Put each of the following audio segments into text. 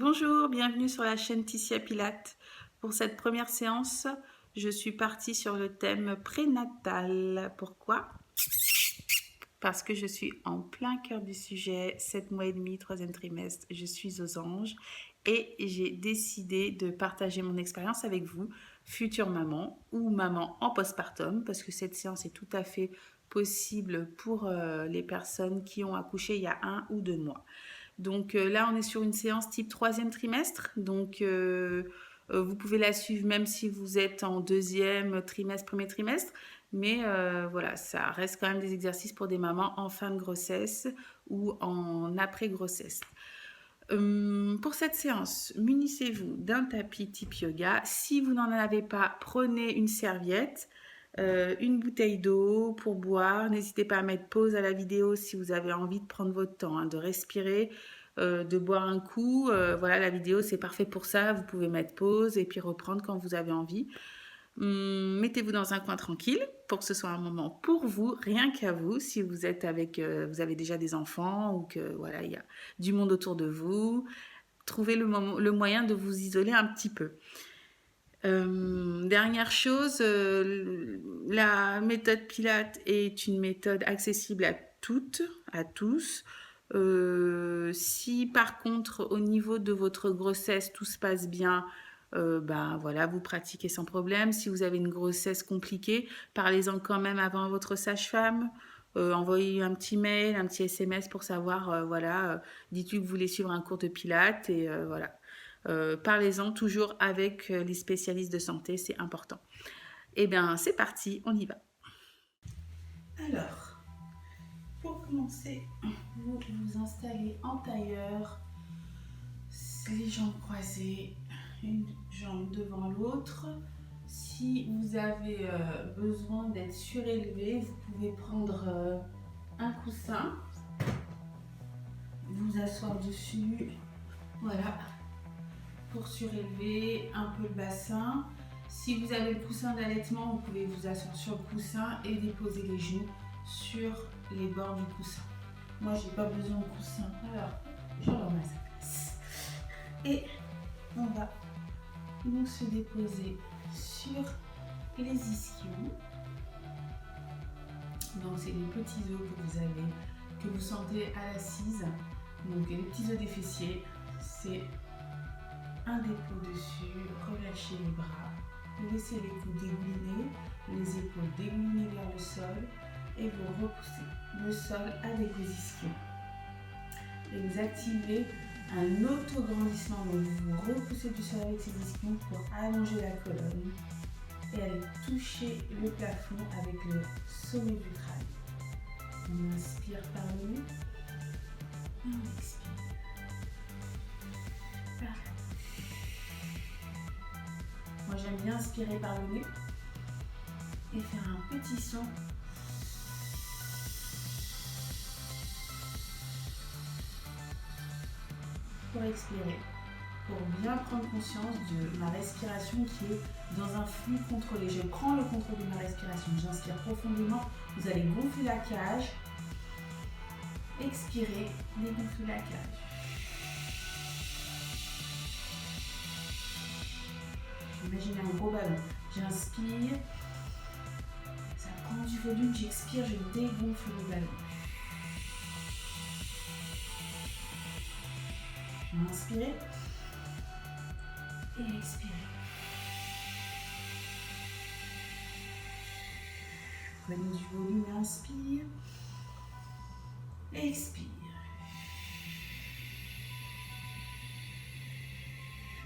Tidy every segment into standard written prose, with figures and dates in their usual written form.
Bonjour, bienvenue sur la chaîne Ticia Pilates. Pour cette première séance, je suis partie sur le thème prénatal. Pourquoi? Parce que je suis en plein cœur du sujet, 7 mois et demi, troisième trimestre, je suis aux anges et j'ai décidé de partager mon expérience avec vous, future maman ou maman en postpartum, parce que cette séance est tout à fait possible pour les personnes qui ont accouché il y a 1 ou 2 mois. Donc là, on est sur une séance type troisième trimestre. Donc vous pouvez la suivre même si vous êtes en deuxième trimestre, premier trimestre. Mais voilà, ça reste quand même des exercices pour des mamans en fin de grossesse ou en après-grossesse. Pour cette séance, munissez-vous d'un tapis type yoga. Si vous n'en avez pas, prenez une serviette, une bouteille d'eau pour boire. N'hésitez pas à mettre pause à la vidéo si vous avez envie de prendre votre temps, hein, de respirer, de boire un coup. Voilà, la vidéo c'est parfait pour ça. Vous pouvez mettre pause et puis reprendre quand vous avez envie. Mettez-vous dans un coin tranquille pour que ce soit un moment pour vous, rien qu'à vous. Si vous êtes avec, vous avez déjà des enfants ou que voilà, il y a du monde autour de vous, trouvez le moyen de vous isoler un petit peu. Dernière chose, la méthode Pilates est une méthode accessible à toutes, à tous. Si par contre au niveau de votre grossesse tout se passe bien, ben voilà, vous pratiquez sans problème. Si vous avez une grossesse compliquée, parlez-en quand même avant votre sage-femme. Envoyez un petit mail, un petit SMS pour savoir, voilà, dites-lui que vous voulez suivre un cours de Pilates et voilà. Parlez-en toujours avec les spécialistes de santé, c'est important. Eh bien, c'est parti, on y va. Alors, pour commencer, vous vous installez en tailleur, les jambes croisées, une jambe devant l'autre. Si vous avez besoin d'être surélevé, vous pouvez prendre un coussin, vous asseoir dessus, voilà, pour surélever un peu le bassin. Si vous avez le coussin d'allaitement, vous pouvez vous asseoir sur le coussin et déposer les genoux sur les bords du coussin. Moi, j'ai pas besoin de coussin, alors je ramasse à sa place. Et on va nous se déposer sur les ischions. Donc, c'est les petits os que vous avez, que vous sentez à l'assise. Donc, les petits os des fessiers, c'est un dépôt dessus, relâchez les bras, laissez les coudes dégouliner, les épaules dégouliner vers le sol et vous repoussez le sol avec les ischions. Et vous activez un autograndissement, donc vous repoussez du sol avec ces ischions pour allonger la colonne et aller toucher le plafond avec le sommet du crâne. On inspire par le nez et on expire par la bouche. Moi, j'aime bien inspirer par le nez et faire un petit son pour expirer, pour bien prendre conscience de ma respiration qui est dans un flux contrôlé. Je prends le contrôle de ma respiration, j'inspire profondément, vous allez gonfler la cage, expirez, dégonflez la cage. Imaginez un gros ballon, j'inspire, ça prend du volume, j'expire, je dégonfle le ballon. Inspirez et expirez. Prenez du volume, inspire, expire.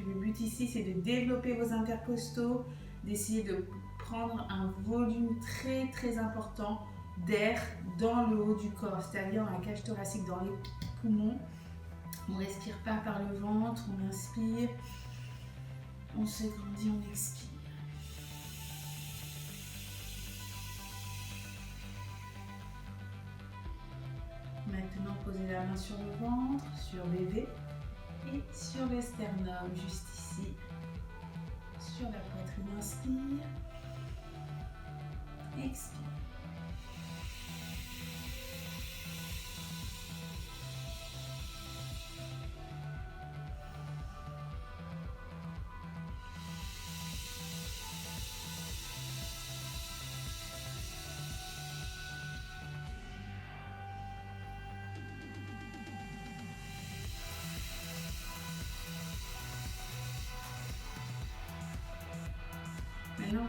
Le but ici, c'est de développer vos intercostaux, d'essayer de prendre un volume très très important d'air dans le haut du corps, c'est-à-dire dans la cage thoracique, dans les poumons. On ne respire pas par le ventre, on inspire, on se grandit, on expire. Maintenant, posez la main sur le ventre, sur bébé et sur le sternum, juste ici, sur la poitrine. Inspire, expire.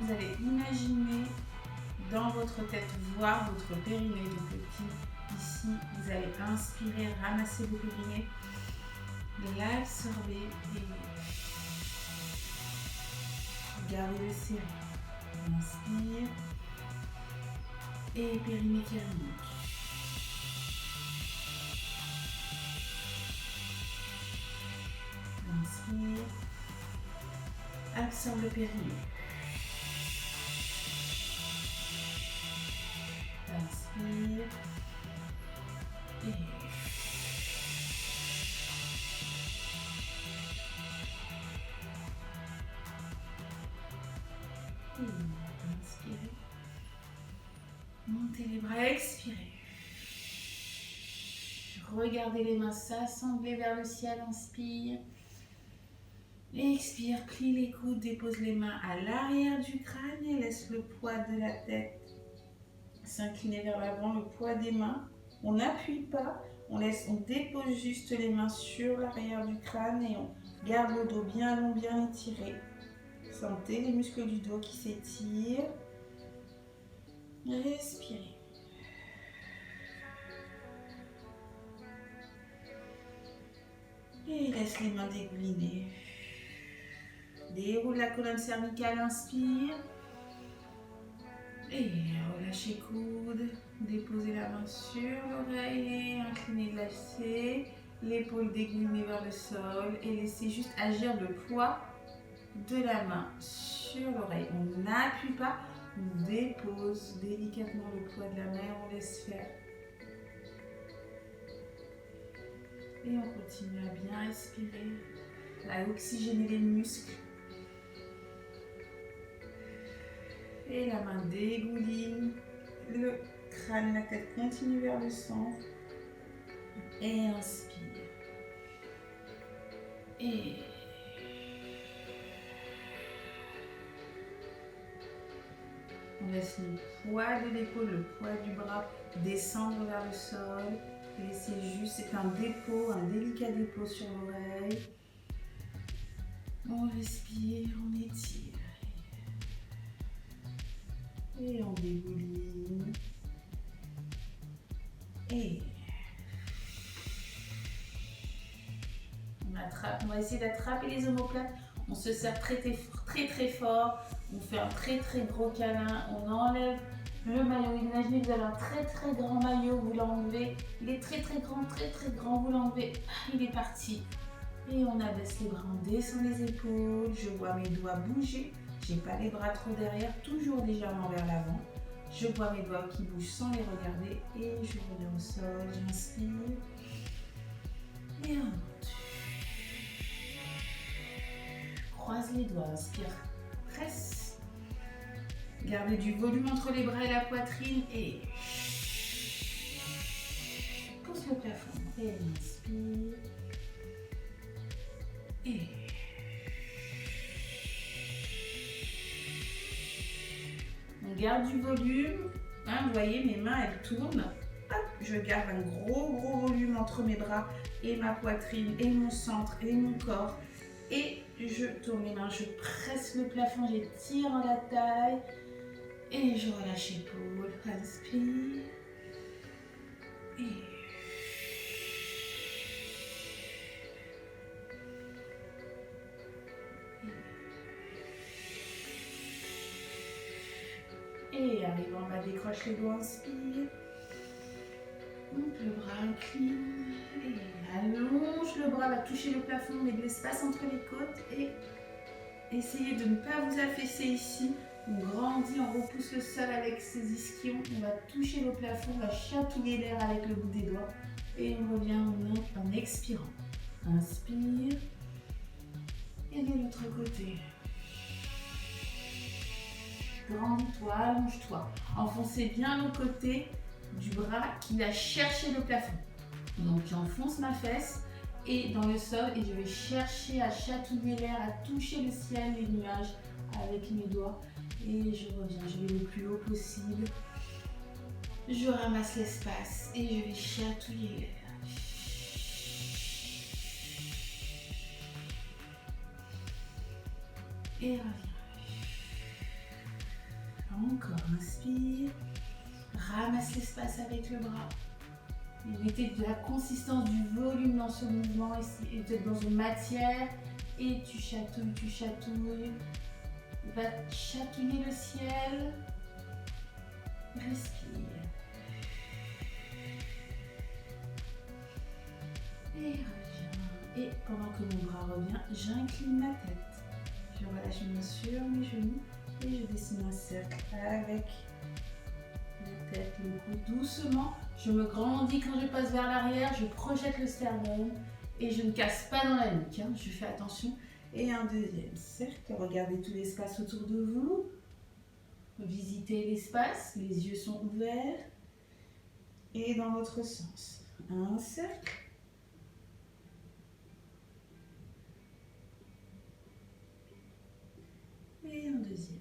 vous allez imaginer dans votre tête voir votre périnée, donc le petit ici. Vous allez inspirer, ramasser vos périnées, l'absorber et gardez le serré. Inspire et périnée qui remonte. Inspire, absorbe le périnée. Inspire et inspirez. Montez les bras, expirez. Regardez les mains s'assembler vers le ciel, inspire. Expire, plie les coudes, dépose les mains à l'arrière du crâne et laisse le poids de la tête s'incliner vers l'avant, le poids des mains. On n'appuie pas, on dépose juste les mains sur l'arrière du crâne et on garde le dos bien long, bien étiré. Sentez les muscles du dos qui s'étirent. Respirez. Et laisse les mains dégouliner. Déroule la colonne cervicale, inspire. Et relâchez coude. Déposez la main sur l'oreille et inclinez, lâchez. L'épaule dégoulinée vers le sol et laissez juste agir le poids de la main sur l'oreille. On n'appuie pas, on dépose délicatement le poids de la main, on laisse faire. Et on continue à bien respirer, à oxygéner les muscles. Et la main dégouline, le crâne, la tête continue vers le centre. Et inspire. Et on laisse le poids de l'épaule, le poids du bras descendre vers le sol. Laissez juste, c'est un dépôt, un délicat dépôt sur l'oreille. On respire, on étire. Et on dégouline. Et on attrape, on va essayer d'attraper les omoplates. On se serre très très fort. On fait un très gros câlin. On enlève le maillot. Imaginez que vous avez un très grand maillot. Vous l'enlevez. Il est très grand. Vous l'enlevez. Il est parti. Et on abaisse les bras. On descend les épaules. Je vois mes doigts bouger. J'ai pas les bras trop derrière. Toujours légèrement vers l'avant. Je vois mes doigts qui bougent sans les regarder. Et je reviens au sol. J'inspire. Et on monte. Croise les doigts, inspire, presse. Gardez du volume entre les bras et la poitrine et pousse le plafond. Et inspire. Et on garde du volume. Hein, vous voyez, mes mains, elles tournent. Hop, je garde un gros volume entre mes bras et ma poitrine et mon centre et mon corps. Et je tourne les mains, je presse le plafond, j'étire dans la taille et je relâche l'épaule. Inspire et arrive en bas, décroche les doigts, inspire. Donc le bras incline et allonge le bras, va toucher le plafond, mais de l'espace entre les côtes et essayez de ne pas vous affaisser ici. On grandit, on repousse le sol avec ses ischions, on va toucher le plafond, on va chatouiller l'air avec le bout des doigts et on revient en expirant. Inspire et de l'autre côté. Grandis-toi, allonge-toi. Enfoncez bien le côté du bras qui va chercher le plafond. Donc j'enfonce ma fesse et dans le sol et je vais chercher à chatouiller l'air, à toucher le ciel, les nuages avec mes doigts et je reviens, je vais le plus haut possible. Je ramasse l'espace et je vais chatouiller l'air. Et reviens. Encore, inspire. Ramasse l'espace avec le bras. Mettez de la consistance, du volume dans ce mouvement. Et vous êtes dans une matière. Et tu chatouilles, tu chatouilles. Va chatouiller le ciel. Respire. Et reviens. Et pendant que mon bras revient, j'incline ma tête. Je relâche mes mains sur mes genoux et je dessine un cercle avec la tête, le cou. Doucement, je me grandis quand je passe vers l'arrière, je projette le sternum et je ne casse pas dans la nuque. Hein. Je fais attention. Et un deuxième cercle. Regardez tout l'espace autour de vous. Visitez l'espace, les yeux sont ouverts. Et dans l'autre sens, un cercle. Et un deuxième.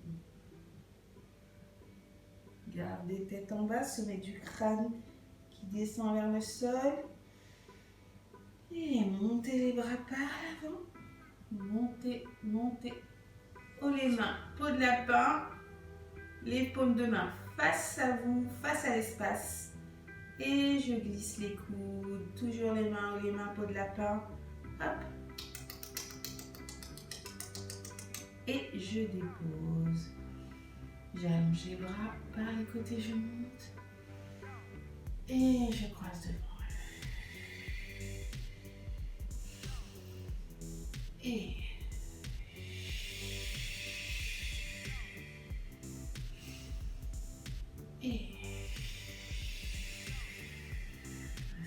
Gardez tête en bas, sommet du crâne qui descend vers le sol. Et montez les bras par l'avant. Montez, montez. Oh les mains, peau de lapin. Les paumes de main face à vous, face à l'espace. Et je glisse les coudes. Toujours les mains, peau de lapin. Hop. Et je dépose. J'allonge les bras par les côtés, je monte. Et je croise devant. Et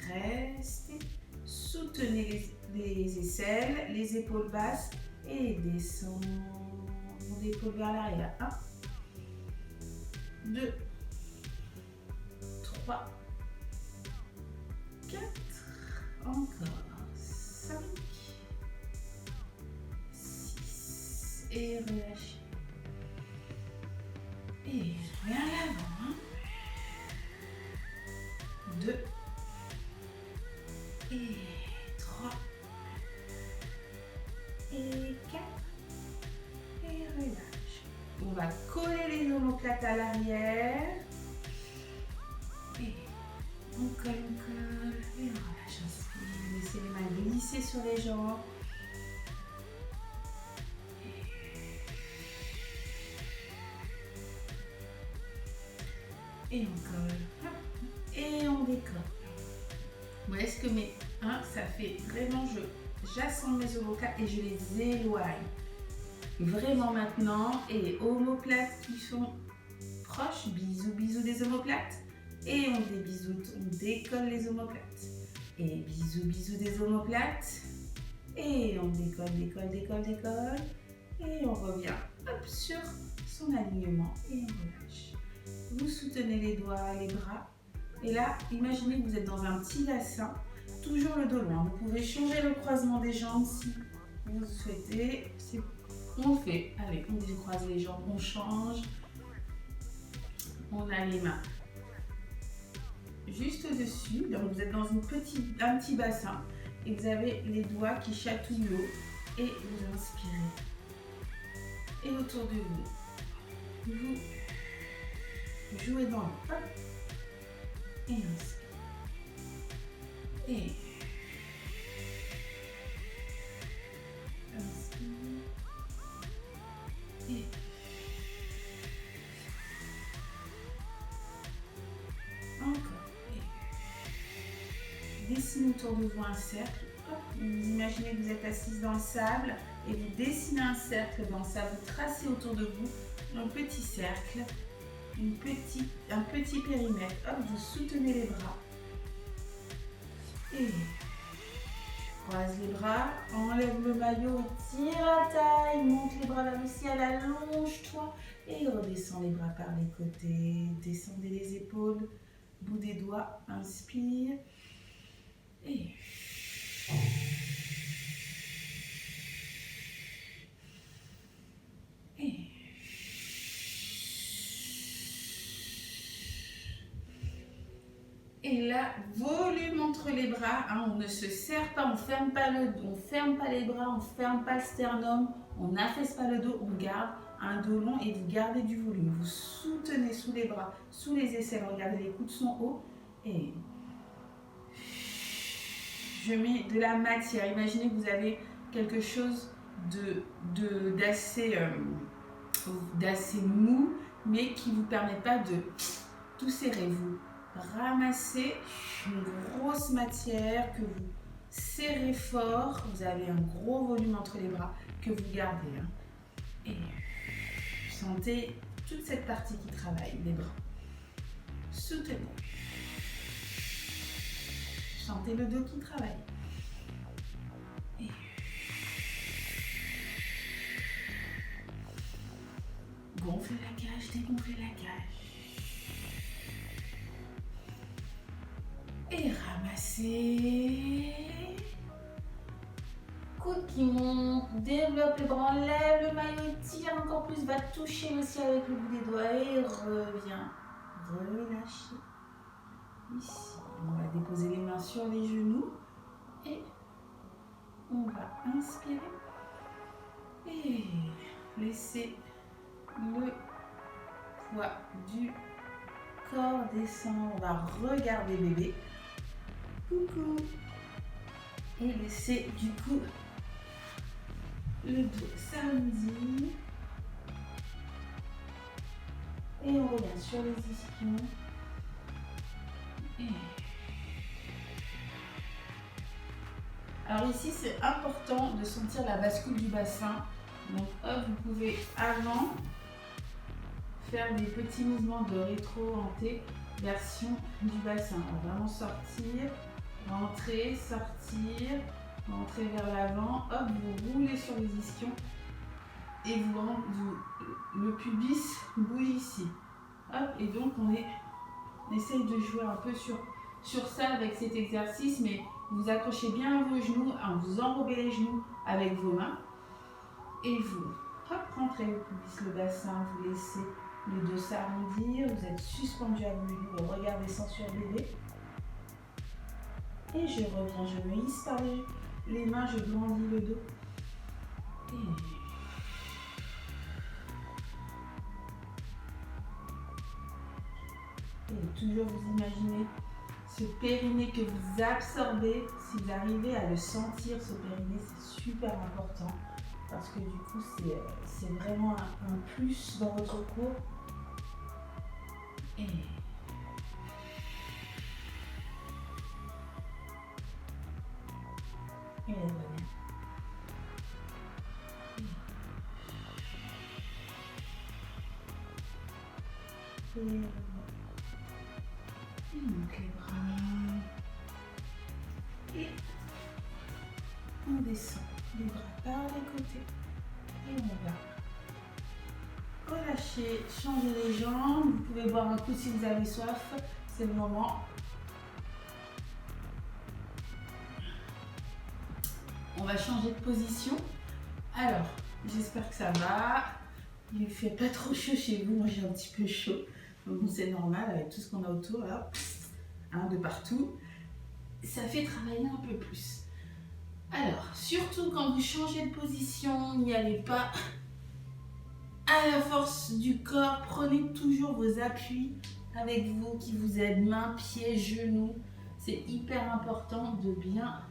restez. Soutenez les aisselles, les épaules basses et descendez l'épaule vers l'arrière. 1, 2, 3, 4, encore 5, 6 et relâchez. Et vers l'avant. 2 et 3 et 4 et relâche. On va coller les omoplates à l'arrière et on colle et on relâche. Inspire, laissez les mains glisser sur les jambes. Et on colle et on décolle. Vous voyez ce que ça fait vraiment, j'assemble mes omoplates et je les éloigne. Vraiment maintenant, et les omoplates qui sont proches, bisous, bisous des omoplates. Et on débisoute, on décolle les omoplates. Et bisous, bisous des omoplates. Et on décolle, décolle, décolle, décolle. Et on revient hop, sur son alignement et on relâche. Vous soutenez les doigts, les bras. Et là, imaginez que vous êtes dans un petit bassin, toujours le dos loin. Vous pouvez changer le croisement des jambes si vous le souhaitez. On le fait. Allez, on décroise les jambes, on change. On a les mains juste au-dessus. Donc vous êtes dans un petit bassin et vous avez les doigts qui chatouillent l'eau. Et vous inspirez. Et autour de vous, vous jouez dans l'eau. Et inspire. Et inspire. Et encore. Et dessinez autour de vous un cercle. Hop. Vous imaginez que vous êtes assise dans le sable et vous dessinez un cercle dans le sable. Vous tracez autour de vous un petit cercle. Un petit périmètre. Hop, vous soutenez les bras. Et croise les bras, enlève le maillot, tire la taille, monte les bras vers le ciel, allonge-toi et redescends les bras par les côtés. Descendez les épaules, bout des doigts, inspire et Et là, volume entre les bras, hein, on ne se serre pas, on ne ferme pas les bras, on ne ferme pas le sternum, on n'affaisse pas le dos, on garde un dos long et vous gardez du volume. Vous soutenez sous les bras, sous les aisselles. Regardez, les coudes sont hauts. Et je mets de la matière. Imaginez que vous avez quelque chose d'assez mou, mais qui ne vous permet pas de tout serrer. Vous ramassez une grosse matière que vous serrez fort. Vous avez un gros volume entre les bras que vous gardez. Et sentez toute cette partie qui travaille, les bras. Soutenez. Sentez le dos qui travaille. Et gonflez la cage, dégonflez la cage. Et ramassez. Coude qui monte, développe les bras, lève le maillot, tire encore plus, va toucher le ciel avec le bout des doigts et revient. Relâchez. Ici, on va déposer les mains sur les genoux et on va inspirer et laisser le poids du corps descendre. On va regarder bébé. Coucou. Et laisser du coup le dos s'arrondir. Et on revient sur les ischions. Alors ici, c'est important de sentir la bascule du bassin. Donc hop, vous pouvez avant faire des petits mouvements de rétro-hanté-version du bassin. On va vraiment sortir, rentrer, sortir, rentrer vers l'avant. Hop, vous roulez sur les ischions et le pubis bouge ici. Hop, et donc on essaye de jouer un peu sur ça avec cet exercice, mais vous accrochez bien vos genoux, vous enrobez les genoux avec vos mains et vous rentrez le pubis, le bassin, vous laissez le dos s'arrondir, vous êtes suspendu à vos genoux, le regard descend sur bébé et je reviens, je me hisse par les mains, je grandis le dos et toujours vous imaginez ce périnée que vous absorbez. Si vous arrivez à le sentir, ce périnée, c'est super important parce que du coup, c'est vraiment un plus dans votre cours. Et revenez. Et monte les bras. Et on descend les bras par les côtés. Et on va relâcher, changer les jambes. Vous pouvez boire un coup si vous avez soif. C'est le moment. On va changer de position. Alors, j'espère que ça va. Il ne fait pas trop chaud chez vous. Moi, j'ai un petit peu chaud. Bon, c'est normal avec tout ce qu'on a autour là, de partout. Ça fait travailler un peu plus. Alors, surtout quand vous changez de position, n'y allez pas à la force du corps. Prenez toujours vos appuis avec vous qui vous aident, mains, pieds, genoux. C'est hyper important de bien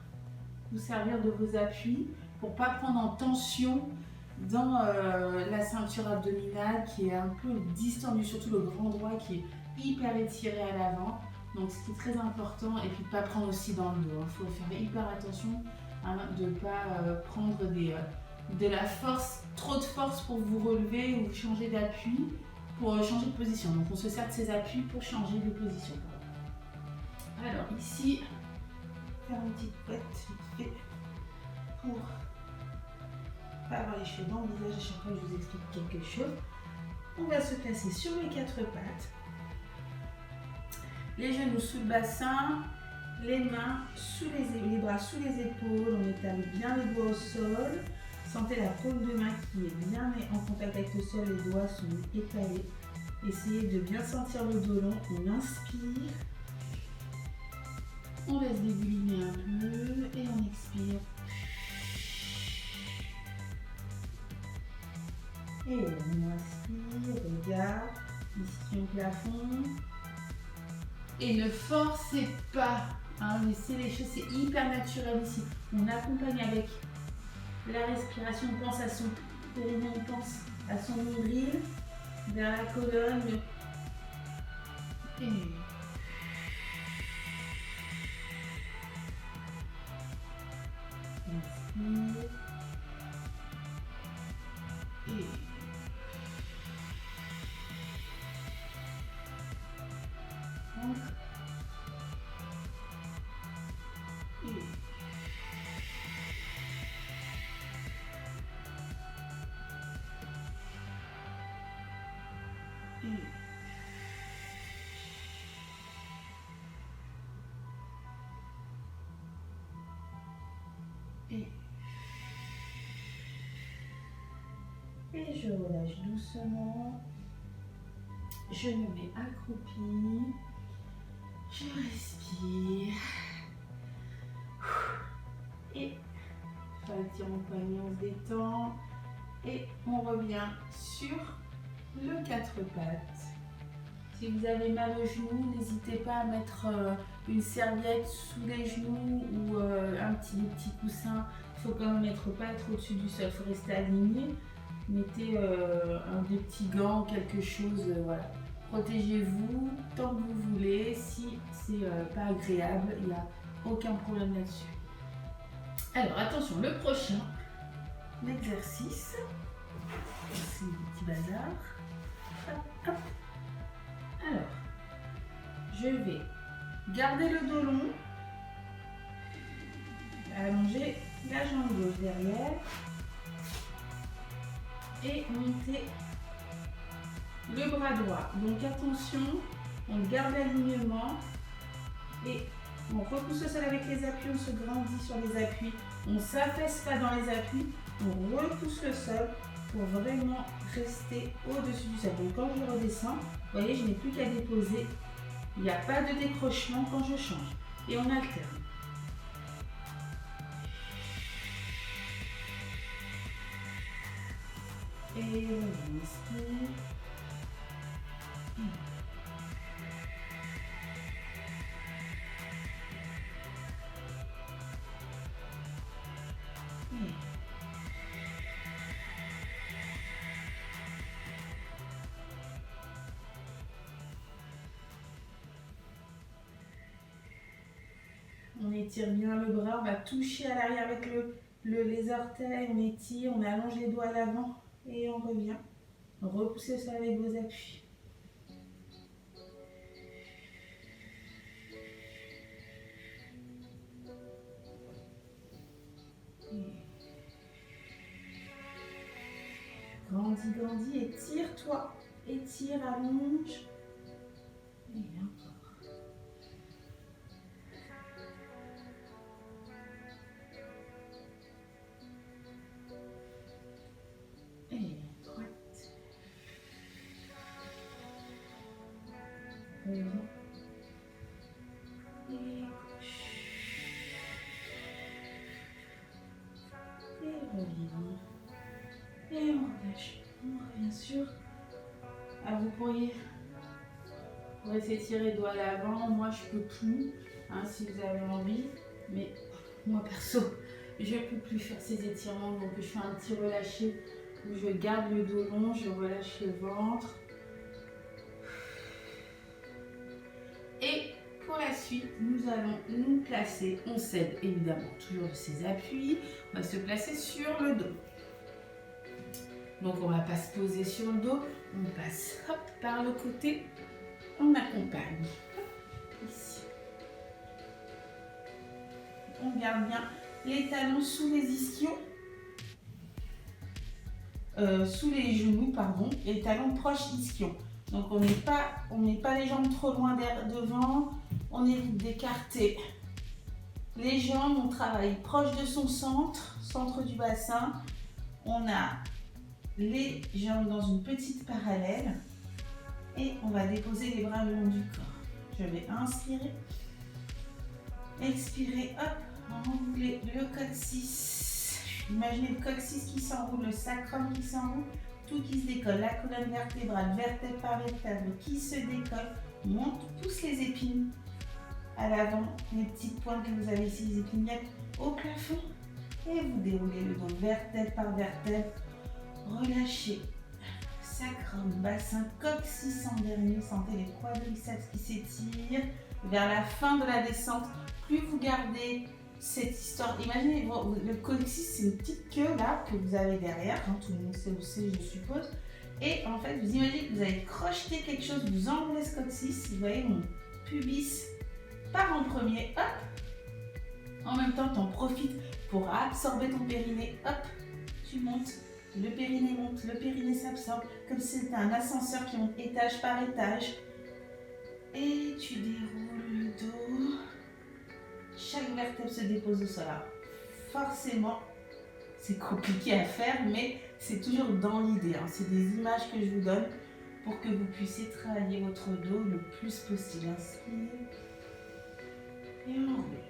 vous servir de vos appuis pour ne pas prendre en tension dans la ceinture abdominale qui est un peu distendue, surtout le grand droit qui est hyper étiré à l'avant. Donc ce qui est très important, et puis de ne pas prendre aussi dans le dos. Il faut faire hyper attention de ne pas prendre de la force, trop de force pour vous relever ou changer d'appui, pour changer de position. Donc on se sert de ces appuis pour changer de position. Alors ici, faire une petite couette vite fait pour pas avoir les cheveux dans le visage à chaque fois que je vous explique quelque chose. On va se placer sur les quatre pattes, les genoux sous le bassin, les mains sous les bras sous les épaules, on étale bien les doigts au sol. Sentez la paume de main qui est bien en contact avec le sol, les doigts sont étalés. Essayez de bien sentir le dos long, on inspire. On laisse dégouliner un peu et on expire. Et on inspire, regarde, ischion plafond. Et ne forcez pas, hein, laissez les choses, c'est hyper naturel ici. On accompagne avec la respiration, on pense à son périnée, on pense à son nombril, vers la colonne. Et inspire. Et entre. Et et je relâche doucement. Je me mets accroupi. Je respire. Et fatigue en poignet, on se détend. Et on revient sur le quatre pattes. Si vous avez mal aux genoux, n'hésitez pas à mettre une serviette sous les genoux ou des petits coussins. Il faut quand même pas être au-dessus du sol, il faut rester aligné. Mettez des petits gants, quelque chose, voilà. Protégez-vous tant que vous voulez. Si c'est pas agréable, il n'y a aucun problème là-dessus. Alors attention, le prochain exercice, c'est le petit bazar. Hop, hop. Alors, je vais garder le dos long, allonger la jambe gauche derrière et monter le bras droit. Donc attention, on garde l'alignement et on repousse le sol avec les appuis, on se grandit sur les appuis, on ne s'affaisse pas dans les appuis, on repousse le sol pour vraiment rester au-dessus du sol. Donc quand je redescends, vous voyez, je n'ai plus qu'à déposer, il n'y a pas de décrochement quand je change. Et on alterne. Et on inspire. On étire bien le bras, on va toucher à l'arrière avec les orteils, on étire, on allonge les doigts à l'avant et on revient. Repoussez ça avec vos appuis. Grandis, grandis, étire-toi. Étire, allonge. Et encore. Et droite. Et gauche. Et revient. Et on relâche. On revient sur. Alors vous pourriez s'étirer doigt à l'avant. Moi je peux plus, hein, si vous avez envie. Mais moi perso, je peux plus faire ces étirements. Donc je fais un petit relâché où je garde le dos long, je relâche le ventre. Et pour la suite, nous allons nous placer. On s'aide évidemment toujours de ses appuis. On va se placer sur le dos. Donc on ne va pas se poser sur le dos, on passe hop, par le côté, on accompagne. Hop, ici. On garde bien les talons sous les ischions, sous les genoux, pardon, les talons proches ischions. Donc on met pas les jambes trop loin devant, on évite d'écarter les jambes, on travaille proche de son centre du bassin. On a les jambes dans une petite parallèle et on va déposer les bras le long du corps. Je vais inspirer, expirer, hop, enrouler le coccyx. Imaginez le coccyx qui s'enroule, le sacrum qui s'enroule. tout qui se décolle, la colonne vertébrale, vertèbre par vertèbre, qui se décolle, monte, pousse les épines à l'avant, les petites pointes que vous avez ici, les épignettes au plafond, et vous déroulez le dos vertèbre par vertèbre, relâchez, sacrum, bassin, coccyx en dernier, sentez les quadriceps qui s'étirent vers la fin de la descente, plus vous gardez cette histoire, imaginez, le coccyx c'est une petite queue là que vous avez derrière, hein, tout le monde sait où c'est je suppose, et en fait vous imaginez que vous avez crocheté quelque chose, vous enlevez ce coccyx, vous voyez mon pubis part en premier, hop, en même temps tu en profites pour absorber ton périnée, hop, tu montes, le périnée monte, le périnée s'absorbe, comme si c'était un ascenseur qui monte étage par étage, et tu déroules le dos. Chaque vertèbre se dépose au sol. Alors, forcément, c'est compliqué à faire, mais c'est toujours dans l'idée. Hein. C'est des images que je vous donne pour que vous puissiez travailler votre dos le plus possible. Inspire et enlevez.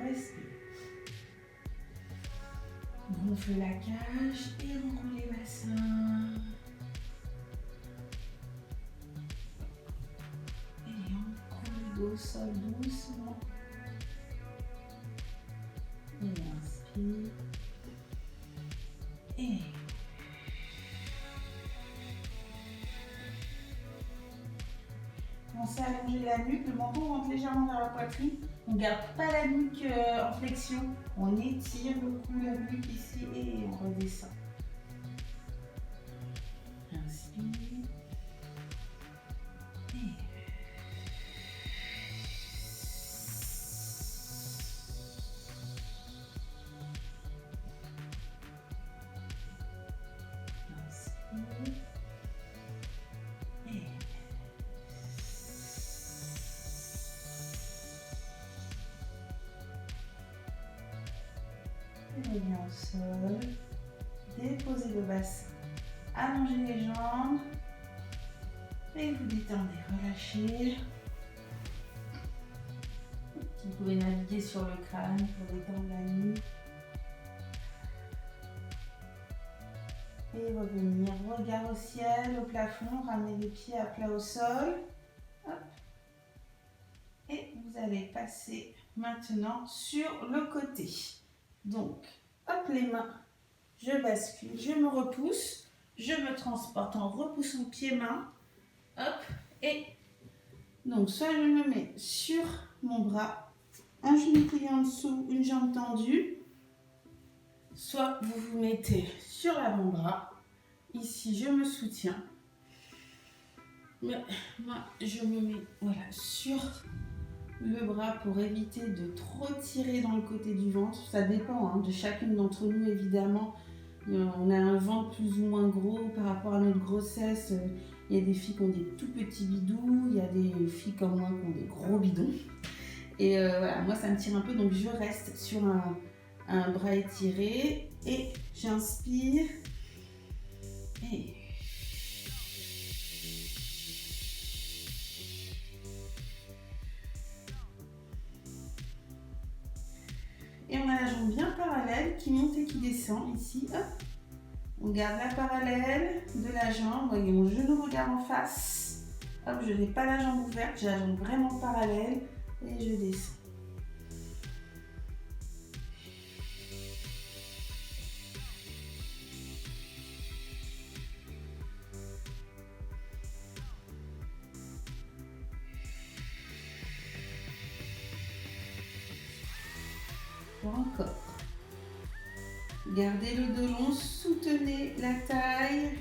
Respire. Gonfle la cage et enroule les bassins. Et on coule le dos au sol doucement. Et inspire. Et commencez à allonger la nuque, le menton rentre légèrement vers la poitrine. On ne garde pas la nuque en flexion, on étire le cou, la nuque ici et on redescend. Inspire. Et inspire. Et revenez au sol, déposez le bassin, allongez les jambes et vous détendez, relâchez. Vous pouvez naviguer sur le crâne pour détendre la nuque. Et revenir, regard au ciel, au plafond, ramenez les pieds à plat au sol. Hop. Et vous allez passer maintenant sur le côté. Donc, hop, les mains, je bascule, je me repousse, je me transporte en repoussant pied-main, hop, et donc soit je me mets sur mon bras, un genou plié en dessous, une jambe tendue, soit vous vous mettez sur l'avant-bras, ici je me soutiens, mais moi je me mets voilà, sur le bras pour éviter de trop tirer dans le côté du ventre. Ça dépend hein, de chacune d'entre nous évidemment. On a un ventre plus ou moins gros par rapport à notre grossesse. Il y a des filles qui ont des tout petits bidous, il y a des filles comme moi qui ont des gros bidons. Et voilà, moi ça me tire un peu, donc je reste sur un bras étiré et j'inspire et on a la jambe bien parallèle qui monte et qui descend ici, hop. On garde la parallèle de la jambe, voyez mon genou regarde en face, hop, je n'ai pas la jambe ouverte, j'ai la jambe vraiment parallèle et je descends. Encore. Gardez le dos long, soutenez la taille.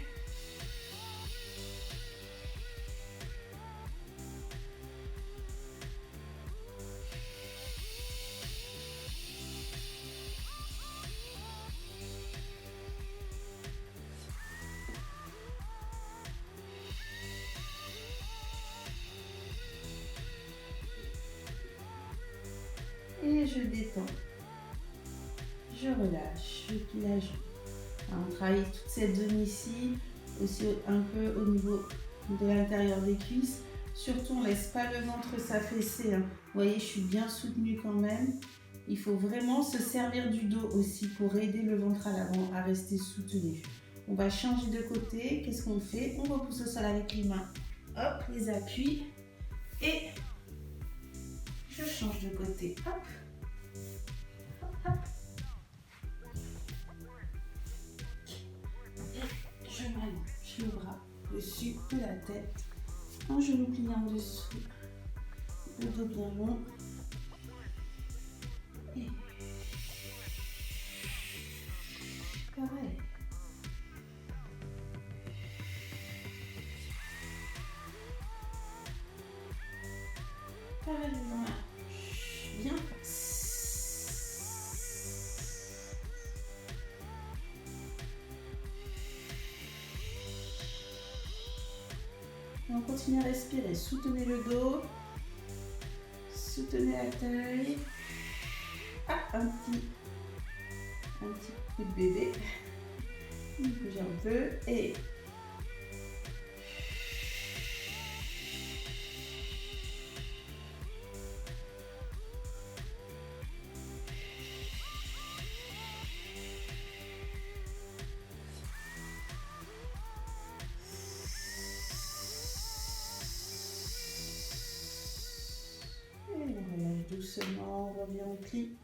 Et je détends. Je relâche, je plie la jambe. On travaille toute cette zone ici, aussi un peu au niveau de l'intérieur des cuisses. Surtout, on ne laisse pas le ventre s'affaisser. Hein. Vous voyez, je suis bien soutenue quand même. Il faut vraiment se servir du dos aussi pour aider le ventre à l'avant à rester soutenu. On va changer de côté. Qu'est-ce qu'on fait? On repousse au sol avec les mains. Hop, les appuis. Et je change de côté. Hop. Hop, hop. Et je m'allonge le bras dessus de la tête. Un genou plié en dessous. Le dos bien long. Et pareil. Parallèlement. Bien. Et on continue à respirer. Soutenez le dos. Soutenez la taille. Ah, un petit coup de bébé. On bouge un peu et on relâche doucement, on revient au pli.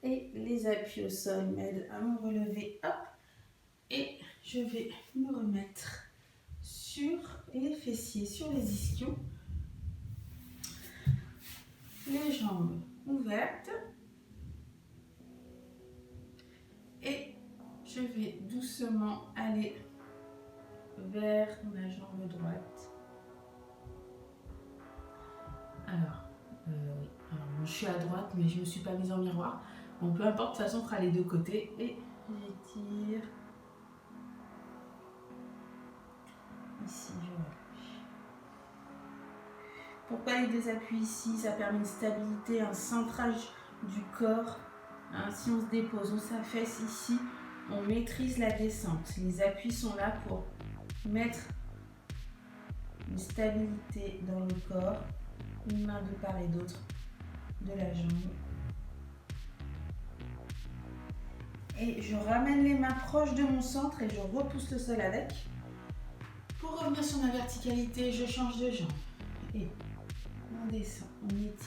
Et les appuis au sol m'aident à me relever. Hop. Et je vais me remettre sur les fessiers, sur les ischios. Les jambes ouvertes. Et je vais doucement aller vers ma jambe droite. Alors, oui. Alors, je suis à droite, mais je ne me suis pas mise en miroir. Bon, peu importe, de toute façon, on fera les deux côtés. Et j'étire. Ici, je relâche. Pourquoi les deux appuis ici? Ça permet une stabilité, un centrage du corps. Hein, si on se dépose, on s'affaisse ici, on maîtrise la descente. Les appuis sont là pour mettre une stabilité dans le corps. Une main de part et d'autre de la jambe. Et je ramène les mains proches de mon centre et je repousse le sol avec. Pour revenir sur ma verticalité, je change de jambe. Et on descend, on étire.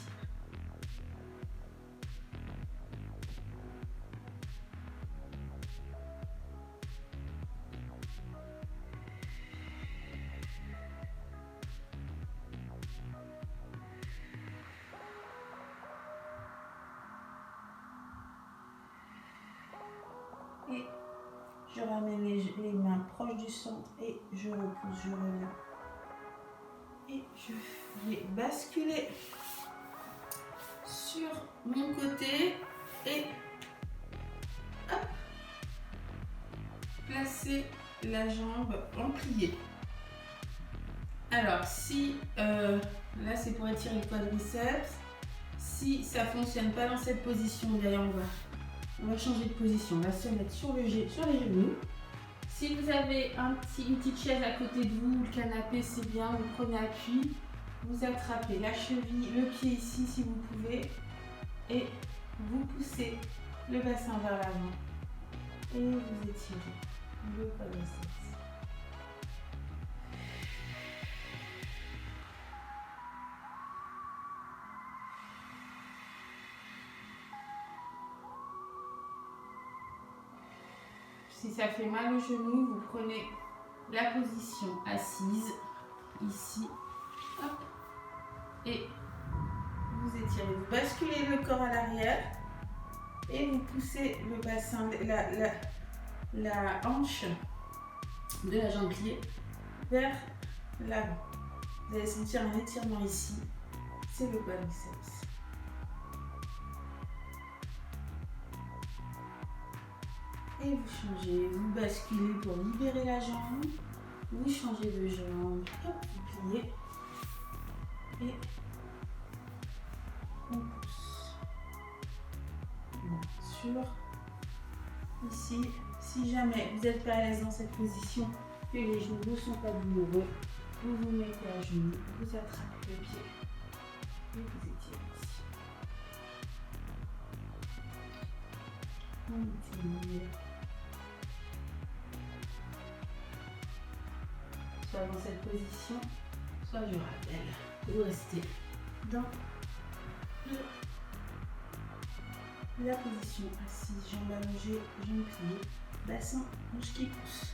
Et je ramène les mains proches du centre et je repousse, je reviens. Et je vais basculer sur mon côté et hop, placer la jambe en plié. Alors si, là c'est pour étirer le quadriceps, si ça ne fonctionne pas dans cette position, d'ailleurs on va changer de position, on va se mettre sur les genoux. Si vous avez une petite chaise à côté de vous, le canapé c'est bien, vous prenez appui, vous attrapez la cheville, le pied ici si vous pouvez, et vous poussez le bassin vers l'avant et vous étirez le quadriceps. Si ça fait mal au genou, vous prenez la position assise, ici, hop, et vous étirez. Vous basculez le corps à l'arrière et vous poussez le bassin, la hanche de la jambe pliée vers l'avant. Vous allez sentir un étirement ici, c'est le quadriceps. Et vous changez, vous basculez pour libérer la jambe, vous changez de jambe, hop, vous pliez et on pousse. Bien sûr, ici, si jamais vous n'êtes pas à l'aise dans cette position, que les genoux ne sont pas douloureux, Vous vous mettez à genoux, vous attrapez le pied et vous étirez ici. On étire. Soit dans cette position, soit je rappelle. Vous restez dans la position assise, jambes allongées, jambes pliées, bassin, hanche qui pousse.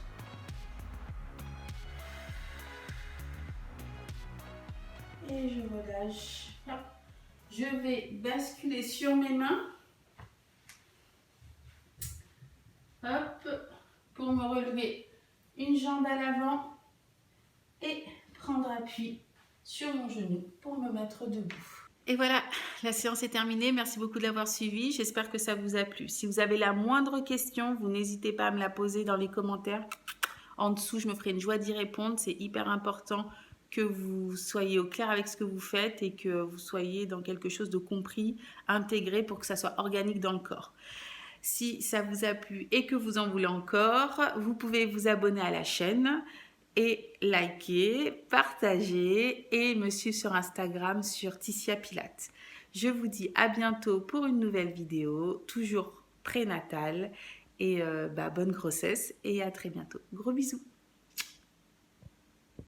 Et je relâche. Hop. Je vais basculer sur mes mains. Hop, pour me relever une jambe à l'avant et prendre appui sur mon genou pour me mettre debout. Et voilà, la séance est terminée. Merci beaucoup de l'avoir suivi. J'espère que ça vous a plu. Si vous avez la moindre question, vous n'hésitez pas à me la poser dans les commentaires. En dessous, je me ferai une joie d'y répondre. C'est hyper important que vous soyez au clair avec ce que vous faites et que vous soyez dans quelque chose de compris, intégré pour que ça soit organique dans le corps. Si ça vous a plu et que vous en voulez encore, vous pouvez vous abonner à la chaîne et liker, partager et me suivre sur Instagram sur Ticia Pilates. Je vous dis à bientôt pour une nouvelle vidéo, toujours prénatale et bonne grossesse et à très bientôt. Gros bisous.